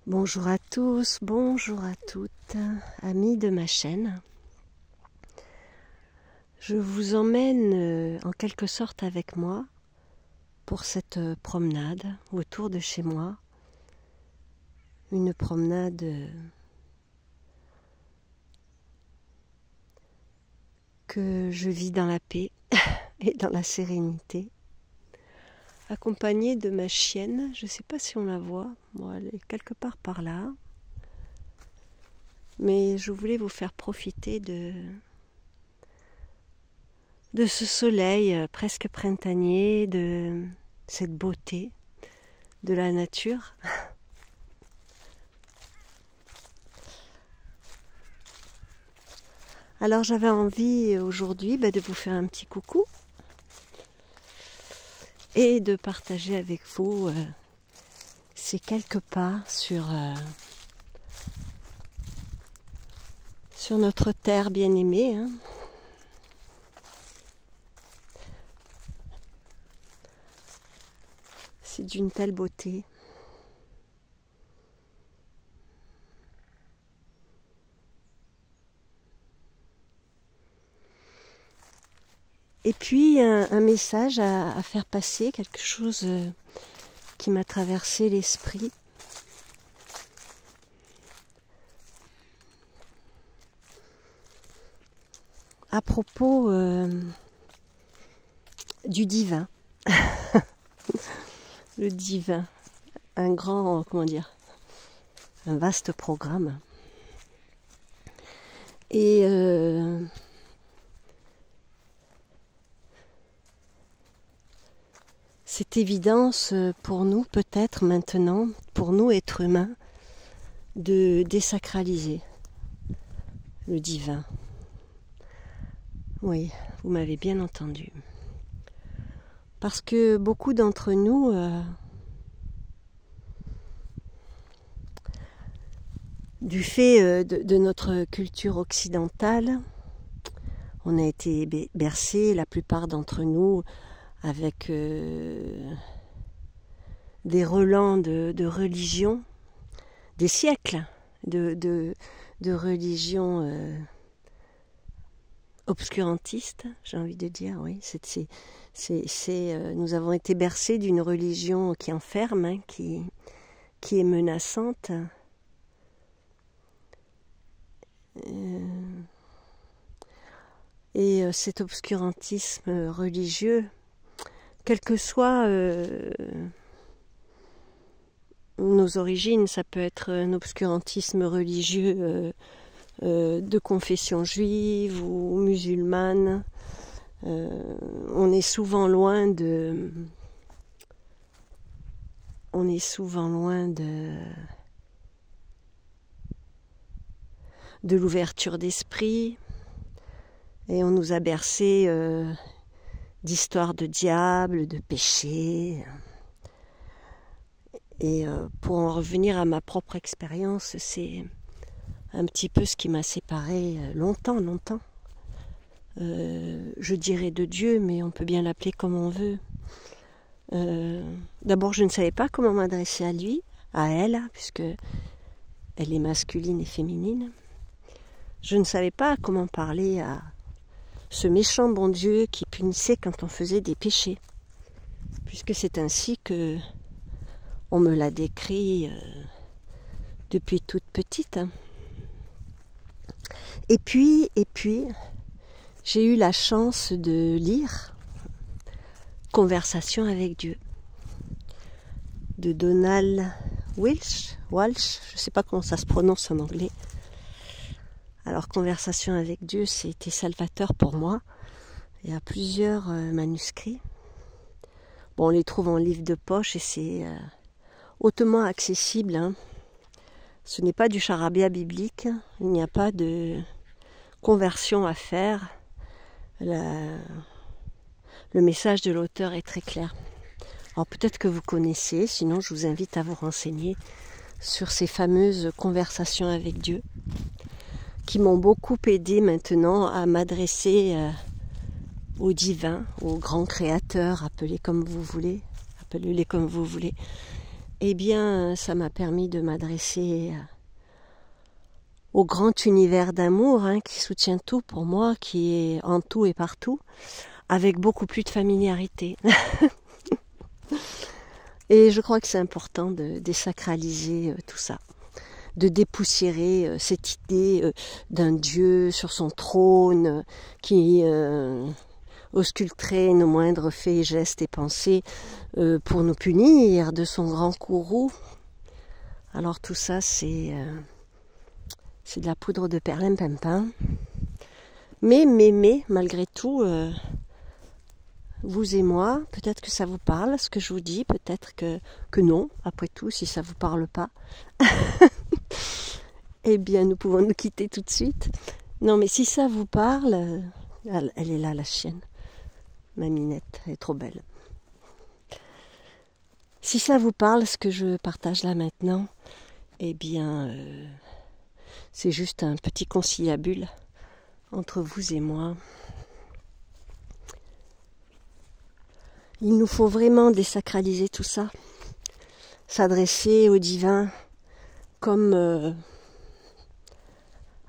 Bonjour à tous, bonjour à toutes, amis de ma chaîne. Je vous emmène en quelque sorte avec moi pour cette promenade autour de chez moi. Une promenade que je vis dans la paix et dans la sérénité, accompagnée de ma chienne. Je ne sais pas si on la voit, moi elle est quelque part par là. Mais je voulais vous faire profiter de ce soleil presque printanier, de cette beauté de la nature. Alors j'avais envie aujourd'hui de vous faire un petit coucou et de partager avec vous ces quelques pas sur notre terre bien-aimée. C'est d'une telle beauté. Et puis un message à faire passer, quelque chose qui m'a traversé l'esprit. À propos du divin. Le divin, un grand, un vaste programme. Et c'est évidence pour nous, peut-être maintenant, pour nous êtres humains, de désacraliser le divin. Oui, vous m'avez bien entendu. Parce que beaucoup d'entre nous du fait de notre culture occidentale, on a été bercés, la plupart d'entre nous, avec des relents de religion, des siècles de religion obscurantiste, j'ai envie de dire, oui. Nous avons été bercés d'une religion qui enferme, qui est menaçante. Et cet obscurantisme religieux, quelles que soient nos origines, ça peut être un obscurantisme religieux de confession juive ou musulmane. On est souvent loin de l'ouverture d'esprit, et on nous a bercé d'histoires de diable, de péché. Et pour en revenir à ma propre expérience, c'est un petit peu ce qui m'a séparée longtemps. Je dirais de Dieu, mais on peut bien l'appeler comme on veut. D'abord, je ne savais pas comment m'adresser à lui, à elle, puisque elle est masculine et féminine. Je ne savais pas comment parler à ce méchant bon Dieu qui punissait quand on faisait des péchés, puisque c'est ainsi que on me l'a décrit depuis toute petite. Et puis, j'ai eu la chance de lire Conversation avec Dieu de Donald Walsh, je ne sais pas comment ça se prononce en anglais. Alors, Conversation avec Dieu, c'était salvateur pour moi. Il y a plusieurs manuscrits. Bon, on les trouve en livre de poche et c'est hautement accessible. Ce n'est pas du charabia biblique. Il n'y a pas de conversion à faire. Le message de l'auteur est très clair. Alors peut-être que vous connaissez, sinon je vous invite à vous renseigner sur ces fameuses conversations avec Dieu, qui m'ont beaucoup aidé maintenant à m'adresser au divin, au grand créateur, appelez-les comme vous voulez, eh bien, ça m'a permis de m'adresser au grand univers d'amour qui soutient tout pour moi, qui est en tout et partout, avec beaucoup plus de familiarité. Et je crois que c'est important de désacraliser tout ça, de dépoussiérer cette idée d'un Dieu sur son trône qui ausculterait nos moindres faits, gestes et pensées pour nous punir de son grand courroux. Alors tout ça, c'est de la poudre de perlimpinpin. Mais, malgré tout, vous et moi, peut-être que ça vous parle, ce que je vous dis, peut-être que non, après tout, si ça vous parle pas. Eh bien, nous pouvons nous quitter tout de suite. Non, mais si ça vous parle, elle est là, la chienne. Ma Minette, elle est trop belle. Si ça vous parle, ce que je partage là maintenant, eh bien, c'est juste un petit conciliabule entre vous et moi. Il nous faut vraiment désacraliser tout ça, s'adresser au divin comme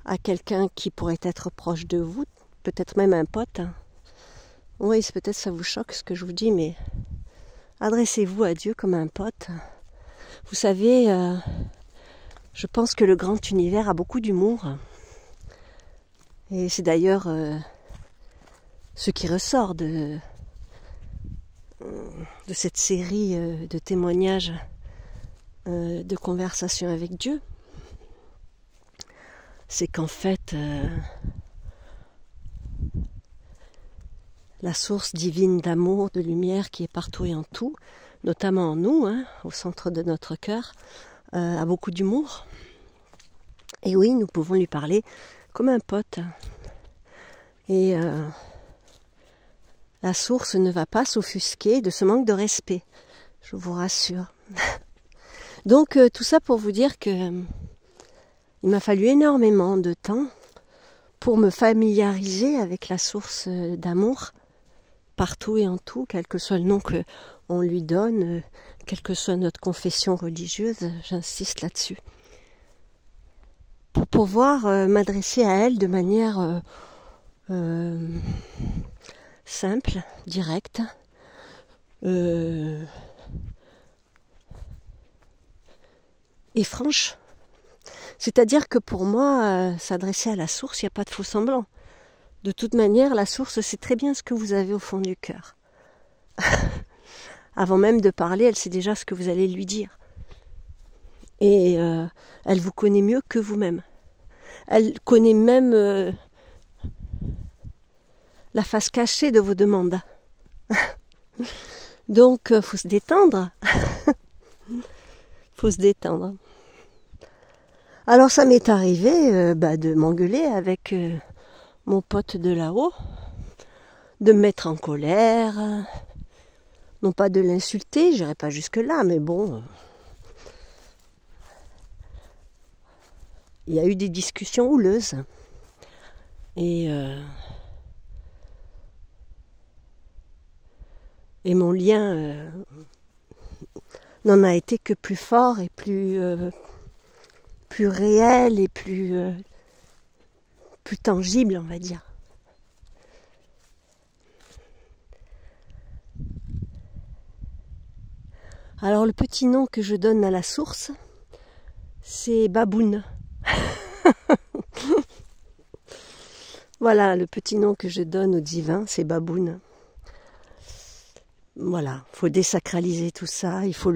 à quelqu'un qui pourrait être proche de vous, peut-être même un pote. Oui, peut-être ça vous choque ce que je vous dis, mais adressez-vous à Dieu comme un pote. Vous savez, je pense que le grand univers a beaucoup d'humour. Et c'est d'ailleurs ce qui ressort de cette série de témoignages, de conversations avec Dieu. C'est qu'en fait, la source divine d'amour, de lumière qui est partout et en tout, notamment en nous, au centre de notre cœur, a beaucoup d'humour. Et oui, nous pouvons lui parler comme un pote. Et la source ne va pas s'offusquer de ce manque de respect, je vous rassure. Donc tout ça pour vous dire que il m'a fallu énormément de temps pour me familiariser avec la source d'amour, partout et en tout, quel que soit le nom qu'on lui donne, quelle que soit notre confession religieuse, j'insiste là-dessus. Pour pouvoir m'adresser à elle de manière simple, directe, et franche. C'est-à-dire que pour moi, s'adresser à la source, il n'y a pas de faux semblant. De toute manière, la source sait très bien ce que vous avez au fond du cœur. Avant même de parler, elle sait déjà ce que vous allez lui dire. Et elle vous connaît mieux que vous-même. Elle connaît même la face cachée de vos demandes. Donc, faut se détendre. Faut se détendre. Alors, ça m'est arrivé de m'engueuler avec mon pote de là-haut, de me mettre en colère, non pas de l'insulter, j'irai pas jusque-là, mais bon, il y a eu des discussions houleuses. Et mon lien n'en a été que plus fort et plus réel et plus tangible, on va dire. Alors le petit nom que je donne à la source, c'est Baboune. Voilà, le petit nom que je donne au divin, c'est Baboune. Voilà, faut désacraliser tout ça, il faut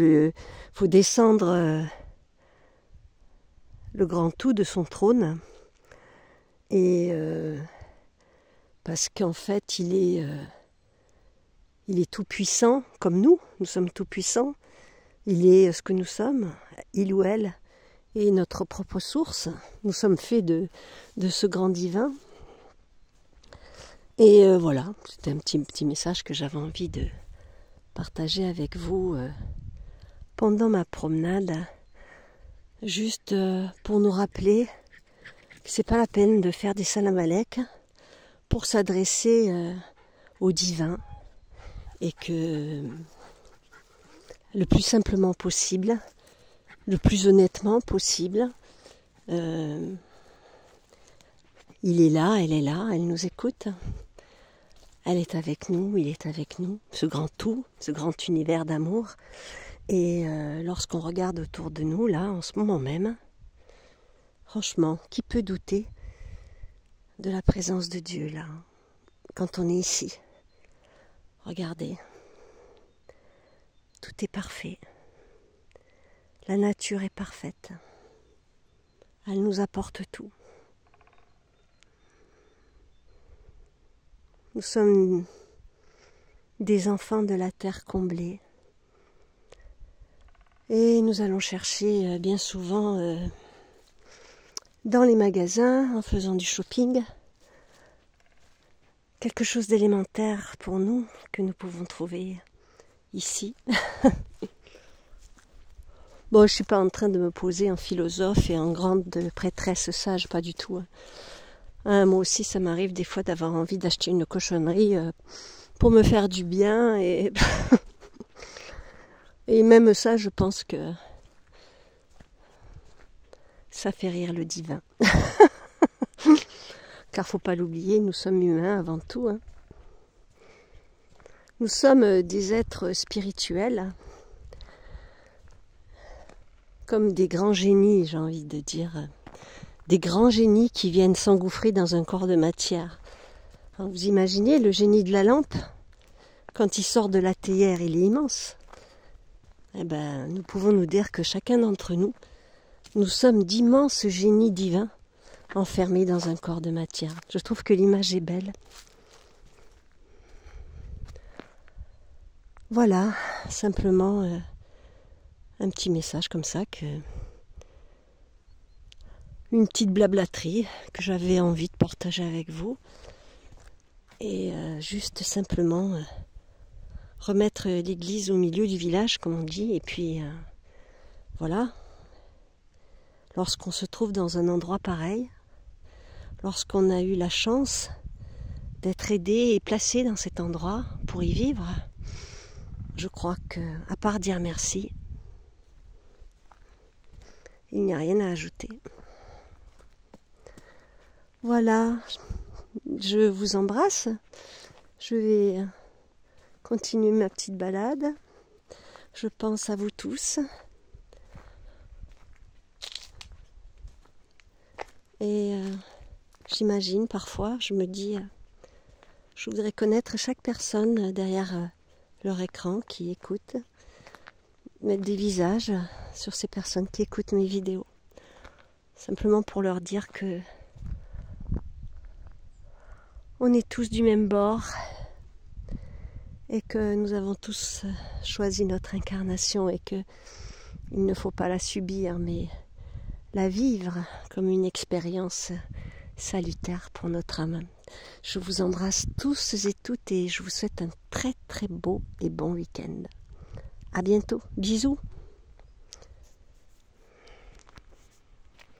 descendre le grand tout de son trône, et parce qu'en fait il est tout puissant comme nous sommes tout puissants, il est ce que nous sommes, il ou elle est notre propre source, nous sommes faits de ce grand divin. Et voilà, c'était un petit message que j'avais envie de partager avec vous pendant ma promenade, juste pour nous rappeler que c'est pas la peine de faire des salam alek pour s'adresser au divin, et que le plus simplement possible, le plus honnêtement possible. Il est là, elle nous écoute. Elle est avec nous, il est avec nous, ce grand tout, ce grand univers d'amour. Et lorsqu'on regarde autour de nous, là, en ce moment même, franchement, qui peut douter de la présence de Dieu, là, quand on est ici? Regardez, tout est parfait. La nature est parfaite. Elle nous apporte tout. Nous sommes des enfants de la terre comblée. Et nous allons chercher bien souvent dans les magasins, en faisant du shopping, quelque chose d'élémentaire pour nous que nous pouvons trouver ici. Bon, je ne suis pas en train de me poser en philosophe et en grande prêtresse sage, pas du tout. Moi aussi, ça m'arrive des fois d'avoir envie d'acheter une cochonnerie pour me faire du bien. Et, et même ça, je pense que ça fait rire le divin. Car faut pas l'oublier, nous sommes humains avant tout. Hein. Nous sommes des êtres spirituels, comme des grands génies, j'ai envie de dire. Des grands génies qui viennent s'engouffrer dans un corps de matière. Alors, vous imaginez le génie de la lampe? Quand il sort de la théière, il est immense. Eh ben, nous pouvons nous dire que chacun d'entre nous, nous sommes d'immenses génies divins enfermés dans un corps de matière. Je trouve que l'image est belle. Voilà, simplement un petit message comme ça que... Une petite blablaterie que j'avais envie de partager avec vous. Et juste simplement remettre l'église au milieu du village, comme on dit. Et puis voilà. Lorsqu'on se trouve dans un endroit pareil, lorsqu'on a eu la chance d'être aidé et placé dans cet endroit pour y vivre, je crois que, à part dire merci, il n'y a rien à ajouter. Voilà, je vous embrasse. Je vais continuer ma petite balade. Je pense à vous tous. Et j'imagine parfois, je me dis, je voudrais connaître chaque personne derrière leur écran qui écoute, mettre des visages sur ces personnes qui écoutent mes vidéos. Simplement pour leur dire que on est tous du même bord et que nous avons tous choisi notre incarnation et que il ne faut pas la subir mais la vivre comme une expérience salutaire pour notre âme. Je vous embrasse tous et toutes et je vous souhaite un très très beau et bon week-end. À bientôt. Bisous.